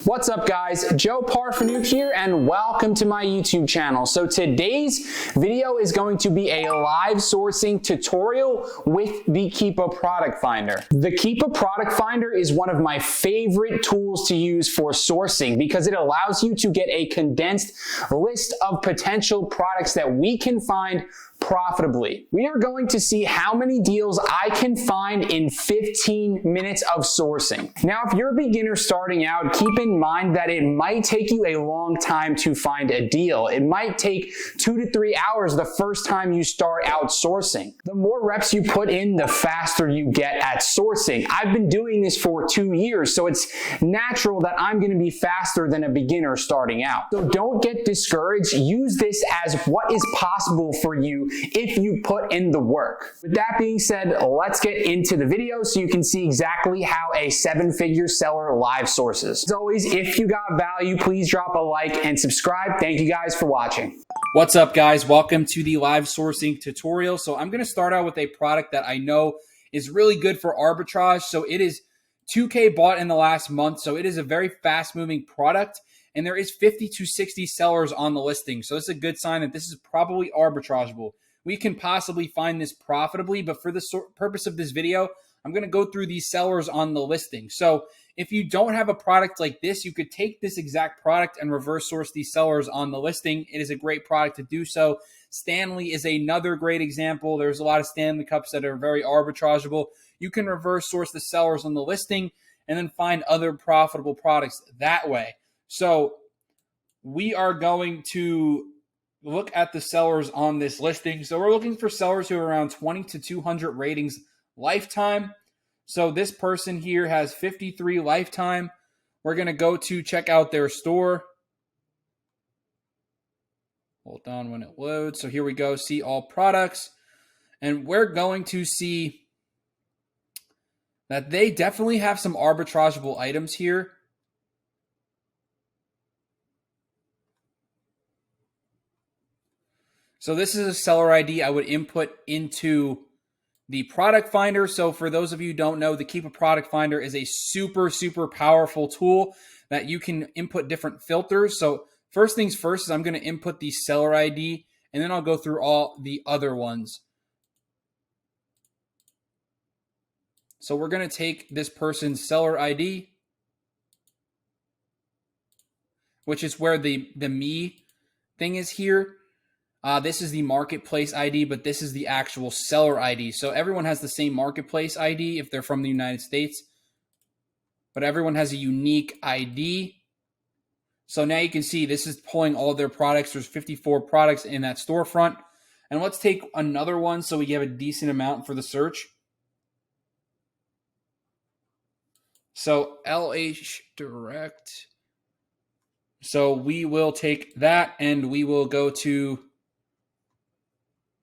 What's up guys, Joe Parfenuk here and welcome to my YouTube channel. So today's video is going to be a live sourcing tutorial with the Keepa Product Finder. The Keepa Product Finder is one of my favorite tools to use for sourcing because it allows you to get a condensed list of potential products that we can find profitably. We are going to see how many deals I can find in 15 minutes of sourcing. Now, if you're a beginner starting out, keep in mind that it might take you a long time to find a deal. It might take 2 to 3 hours the first time you start out sourcing. The more reps you put in, the faster you get at sourcing. I've been doing this for 2 years, so it's natural that I'm going to be faster than a beginner starting out. So don't get discouraged. Use this as what is possible for you if you put in the work. With that being said, let's get into the video so you can see exactly how a 7-figure seller live sources. As always, if you got value, please drop a like and subscribe. Thank you guys for watching. What's up guys? Welcome to the live sourcing tutorial. So I'm going to start out with a product that I know is really good for arbitrage. So it is 2K bought in the last month. So it is a very fast moving product. And there is 50 to 60 sellers on the listing. So it's a good sign that this is probably arbitrageable. We can possibly find this profitably, but for the purpose of this video, I'm going to go through these sellers on the listing. So if you don't have a product like this, you could take this exact product and reverse source these sellers on the listing. It is a great product to do so. Stanley is another great example. There's a lot of Stanley Cups that are very arbitrageable. You can reverse source the sellers on the listing and then find other profitable products that way. So we are going to look at the sellers on this listing. So we're looking for sellers who are around 20 to 200 ratings lifetime. So this person here has 53 lifetime. We're going to go to check out their store. Hold on when it loads. So here we go, see all products. And we're going to see that they definitely have some arbitrageable items here. So this is a seller ID I would input into the product finder. So for those of you who don't know, the Keepa Product Finder is a super powerful tool that you can input different filters. So first things first is I'm going to input the seller ID and then I'll go through all the other ones. So we're going to take this person's seller ID, which is where the me thing is here. This is the marketplace ID, but this is the actual seller ID. So everyone has the same marketplace ID if they're from the United States, but everyone has a unique ID. So now you can see this is pulling all their products. There's 54 products in that storefront. And let's take another one so we have a decent amount for the search. So LH Direct. So we will take that and we will go to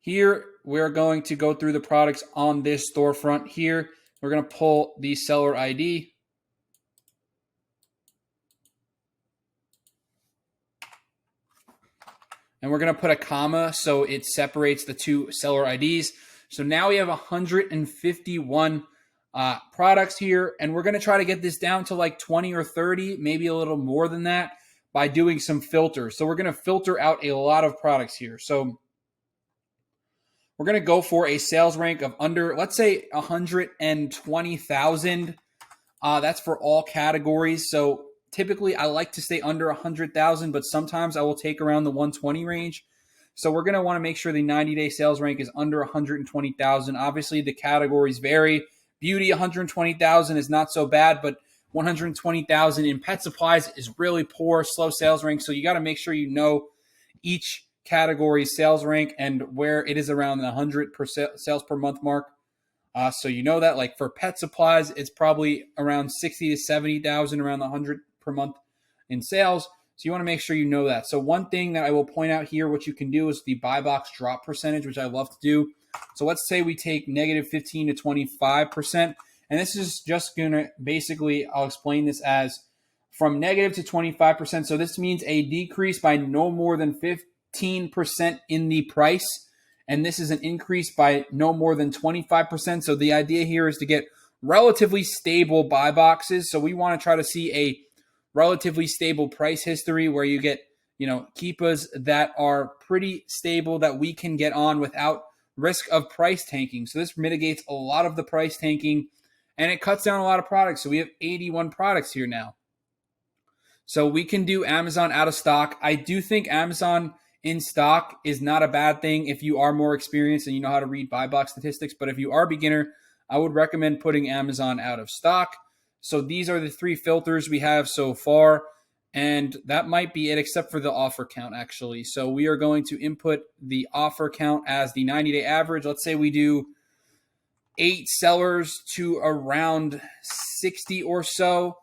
here. We're going to go through the products on this storefront here. We're going to pull the seller ID. And we're going to put a comma so it separates the two seller IDs. So now we have 151 products here. And we're going to try to get this down to like 20 or 30, maybe a little more than that by doing some filters. So we're going to filter out a lot of products here. So we're going to go for a sales rank of under, let's say 120,000. That's for all categories. So typically I like to stay under 100,000, but sometimes I will take around the 120 range. So we're going to want to make sure the 90-day sales rank is under 120,000. Obviously the categories vary. Beauty, 120,000 is not so bad, but 120,000 in pet supplies is really poor, slow sales rank. So you got to make sure you know each category sales rank and where it is around the 100 sales per month mark. So you know that, like for pet supplies, it's probably around 60 to 70,000, around the 100 per month in sales. So you want to make sure you know that. So one thing that I will point out here, what you can do is the buy box drop percentage, which I love to do. So let's say we take negative 15 to 25%. And this is just going to basically, I'll explain this as from negative to 25%. So this means a decrease by no more than 15% in the price, and this is an increase by no more than 25%. So the idea here is to get relatively stable buy boxes. So we want to try to see a relatively stable price history where you get, Keepas that are pretty stable that we can get on without risk of price tanking. So this mitigates a lot of the price tanking and it cuts down a lot of products. So we have 81 products here now. So we can do Amazon out of stock. I do think Amazon in stock is not a bad thing if you are more experienced and you know how to read buy box statistics. But if you are a beginner, I would recommend putting Amazon out of stock. So these are the 3 filters we have so far. And that might be it except for the offer count actually. So we are going to input the offer count as the 90-day average. Let's say we do 8 sellers to around 60 or so.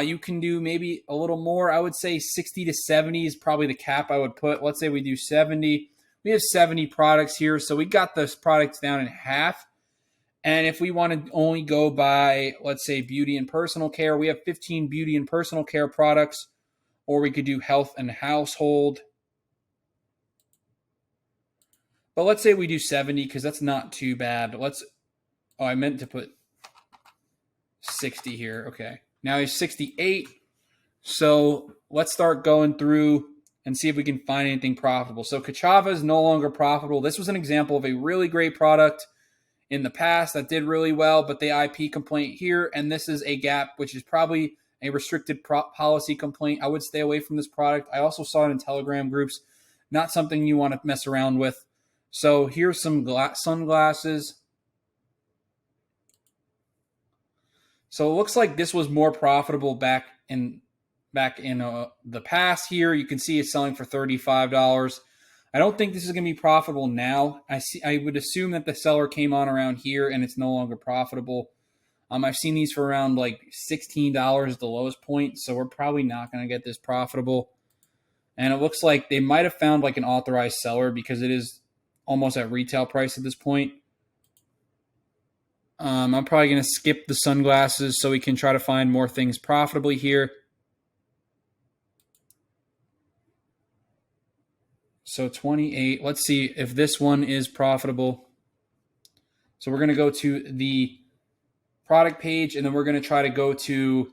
You can do maybe a little more. I would say 60 to 70 is probably the cap I would put. Let's say we do 70. We have 70 products here. So we got those products down in half. And if we want to only go by, let's say, beauty and personal care, we have 15 beauty and personal care products. Or we could do health and household. But let's say we do 70 because that's not too bad. I meant to put 60 here. Okay. Now he's 68. So let's start going through and see if we can find anything profitable. So Kachava is no longer profitable. This was an example of a really great product in the past that did really well, but the IP complaint here, and this is a gap, which is probably a restricted policy complaint. I would stay away from this product. I also saw it in Telegram groups. Not something you want to mess around with. So here's some sunglasses. So it looks like this was more profitable back in the past here. You can see it's selling for $35. I don't think this is going to be profitable now. I would assume that the seller came on around here and it's no longer profitable. I've seen these for around like $16 at the lowest point, so we're probably not going to get this profitable. And it looks like they might have found like an authorized seller because it is almost at retail price at this point. I'm probably going to skip the sunglasses so we can try to find more things profitably here. So 28. Let's see if this one is profitable. So we're going to go to the product page, and then we're going to try to go to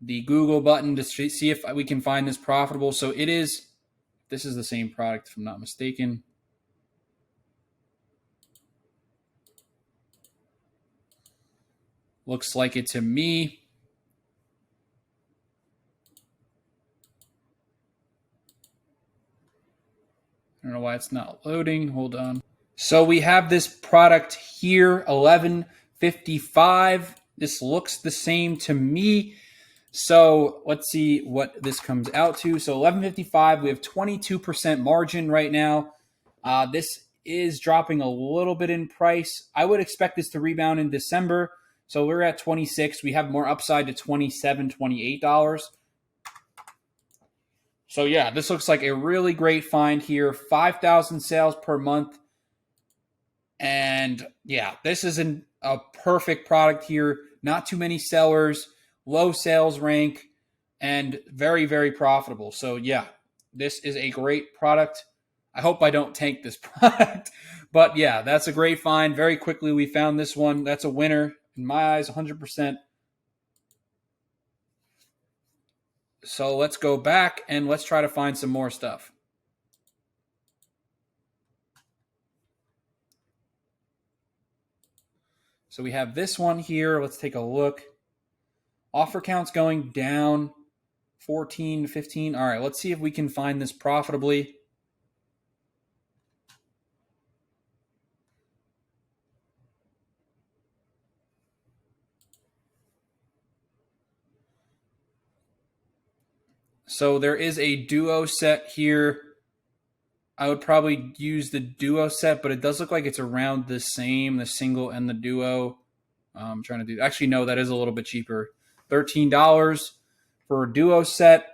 the Google button to see if we can find this profitable. So this is the same product if I'm not mistaken. Looks like it to me. I don't know why it's not loading. Hold on. So we have this product here, $11.55. This looks the same to me. So let's see what this comes out to. So $11.55, we have 22% margin right now. This is dropping a little bit in price. I would expect this to rebound in December. So we're at 26. We have more upside to $27, $28. So yeah, this looks like a really great find here. 5,000 sales per month. And yeah, this is a perfect product here. Not too many sellers, low sales rank, and very, very profitable. So yeah, this is a great product. I hope I don't tank this product. But yeah, that's a great find. Very quickly, we found this one. That's a winner in my eyes, 100%. So let's go back and let's try to find some more stuff. So we have this one here. Let's take a look. Offer count's going down 14 to 15. All right, let's see if we can find this profitably. So there is a duo set here. I would probably use the duo set, but it does look like it's around the same, the single and the duo. I'm trying to do, actually, no, that is a little bit cheaper. $13 for a duo set.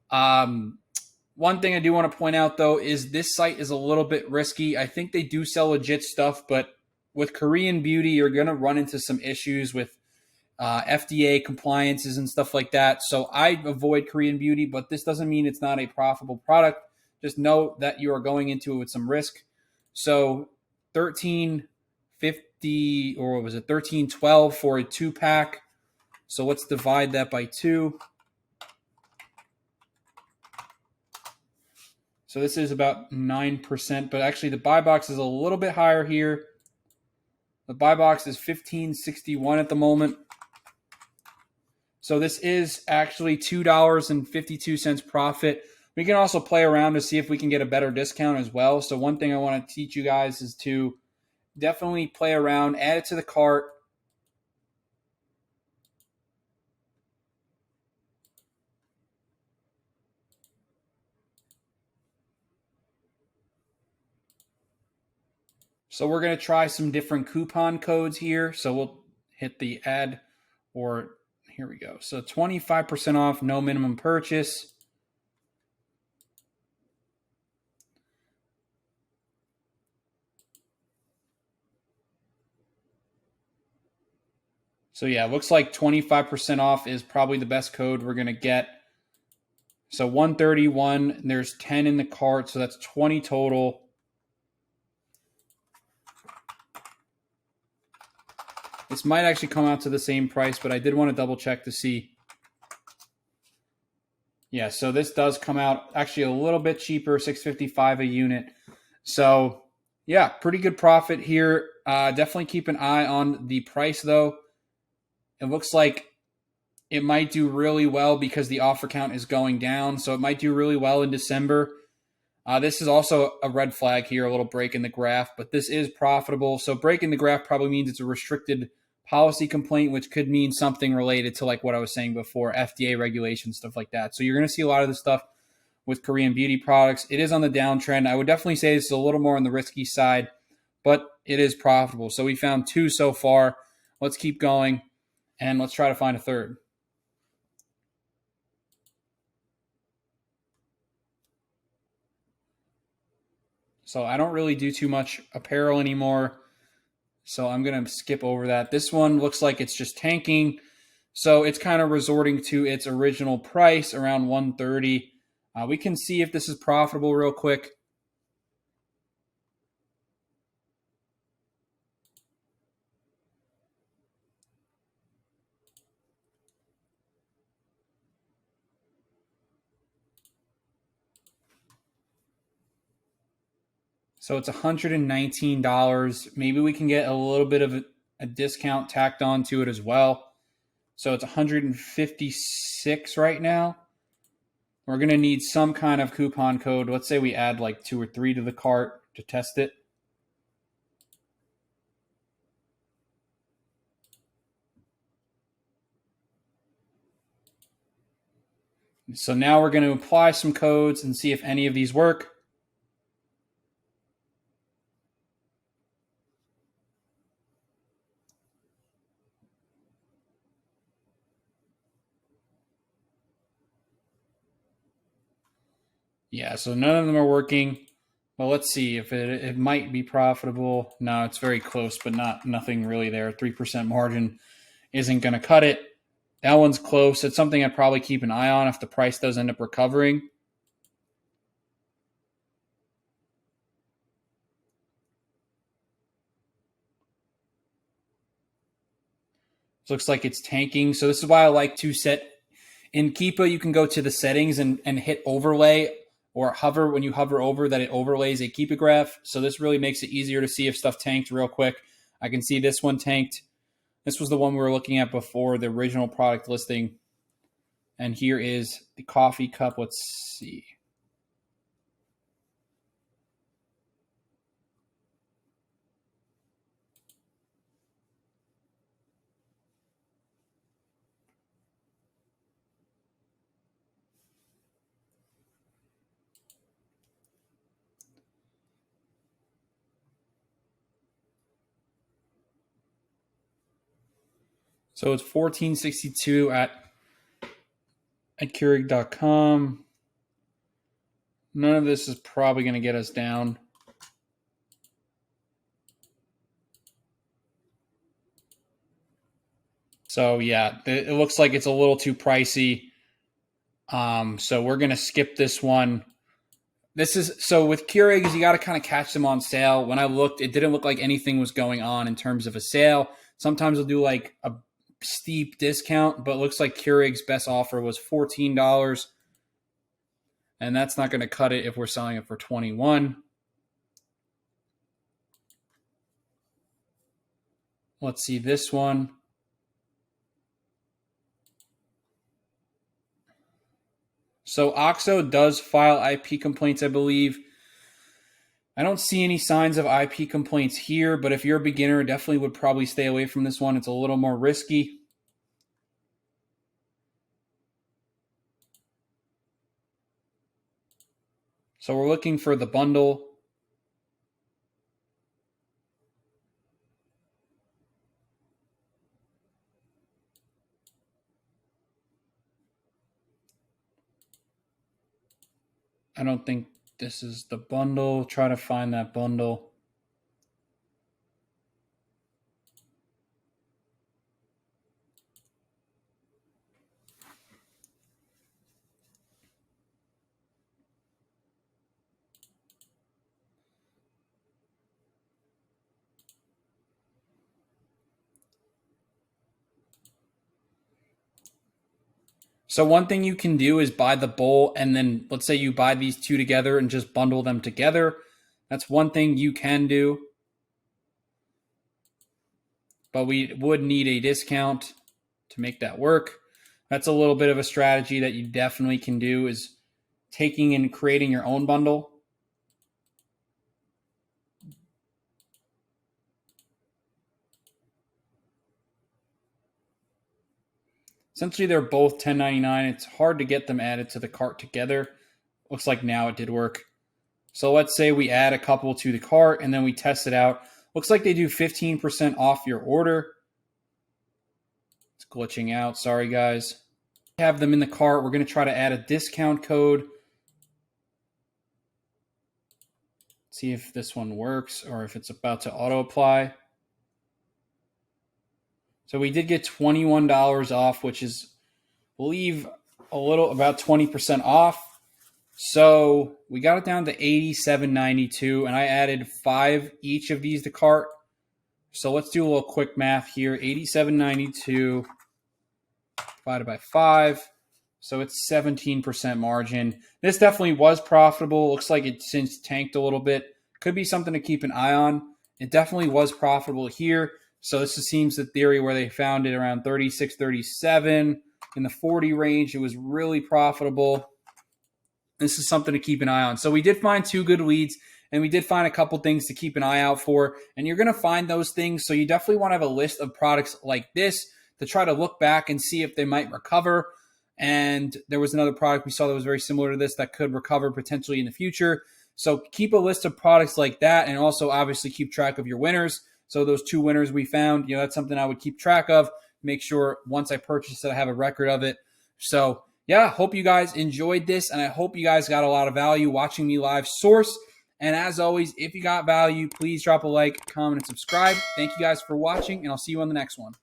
One thing I do want to point out, though, is this site is a little bit risky. I think they do sell legit stuff, but with Korean beauty, you're going to run into some issues with FDA compliances and stuff like that. So I avoid Korean beauty, but this doesn't mean it's not a profitable product. Just know that you are going into it with some risk. So $13.50, or what was it, $13.12 for a 2-pack. So let's divide that by 2. So this is about 9%, but actually the buy box is a little bit higher here. The buy box is 1561 at the moment. So this is actually $2.52 profit. We can also play around to see if we can get a better discount as well. So one thing I want to teach you guys is to definitely play around, add it to the cart. So we're going to try some different coupon codes here. So we'll hit the add, or here we go. So 25% off, no minimum purchase. So yeah, it looks like 25% off is probably the best code we're going to get. So 131, there's 10 in the cart, so that's 20 total. This might actually come out to the same price, but I did want to double check to see. Yeah, so this does come out actually a little bit cheaper, $6.55 a unit. So yeah, pretty good profit here. Definitely keep an eye on the price though. It looks like it might do really well because the offer count is going down. So it might do really well in December. This is also a red flag here, a little break in the graph, but this is profitable. So break in the graph probably means it's a restricted policy complaint, which could mean something related to like what I was saying before, FDA regulations, stuff like that. So you're going to see a lot of this stuff with Korean beauty products. It is on the downtrend. I would definitely say this is a little more on the risky side, but it is profitable. So we found 2 so far. Let's keep going and let's try to find a third. So I don't really do too much apparel anymore. So I'm going to skip over that. This one looks like it's just tanking. So it's kind of resorting to its original price around 130. We can see if this is profitable real quick. So it's $119. Maybe we can get a little bit of a discount tacked on to it as well. So it's $156 right now. We're going to need some kind of coupon code. Let's say we add like 2 or 3 to the cart to test it. So now we're going to apply some codes and see if any of these work. Yeah, so none of them are working. Well, let's see if it might be profitable. No, it's very close, but nothing really there. 3% margin isn't going to cut it. That one's close. It's something I'd probably keep an eye on if the price does end up recovering. Looks like it's tanking. So this is why I like to set in Keepa. You can go to the settings and hit overlay or hover. When you hover over that, it overlays a Keepa graph. So this really makes it easier to see if stuff tanked real quick. I can see this one tanked. This was the one we were looking at before, the original product listing. And here is the coffee cup. Let's see. So it's 1462 at Keurig.com. None of this is probably going to get us down. So yeah, it looks like it's a little too pricey. So we're going to skip this one. So with Keurigs, you got to kind of catch them on sale. When I looked, it didn't look like anything was going on in terms of a sale. Sometimes they'll do like a steep discount, but looks like Keurig's best offer was $14. And that's not going to cut it if we're selling it for 21. Let's see this one. So OXO does file IP complaints, I believe. I don't see any signs of IP complaints here, but if you're a beginner, definitely would probably stay away from this one. It's a little more risky. So we're looking for the bundle. I don't think this is the bundle. Try to find that bundle. So one thing you can do is buy the bowl, and then let's say you buy these two together and just bundle them together. That's one thing you can do. But we would need a discount to make that work. That's a little bit of a strategy that you definitely can do, is taking and creating your own bundle. Essentially, they're both $10.99. It's hard to get them added to the cart together. Looks like now it did work. So let's say we add a couple to the cart and then we test it out. Looks like they do 15% off your order. It's glitching out. Sorry, guys. Have them in the cart. We're going to try to add a discount code. See if this one works or if it's about to auto apply. So we did get $21 off, which is, I believe, about 20% off. So we got it down to $87.92, and I added 5 each of these to cart. So let's do a little quick math here. $87.92 divided by 5. So it's 17% margin. This definitely was profitable. Looks like it since tanked a little bit. Could be something to keep an eye on. It definitely was profitable here. So this seems the theory where they found it around 36, 37 in the 40 range. It was really profitable. This is something to keep an eye on. So we did find 2 good leads, and we did find a couple things to keep an eye out for. And you're going to find those things. So you definitely want to have a list of products like this to try to look back and see if they might recover. And there was another product we saw that was very similar to this that could recover potentially in the future. So keep a list of products like that, and also obviously keep track of your winners. So those 2 winners we found, that's something I would keep track of. Make sure once I purchase it, I have a record of it. So yeah, hope you guys enjoyed this, and I hope you guys got a lot of value watching me live source. And as always, if you got value, please drop a like, comment, and subscribe. Thank you guys for watching, and I'll see you on the next one.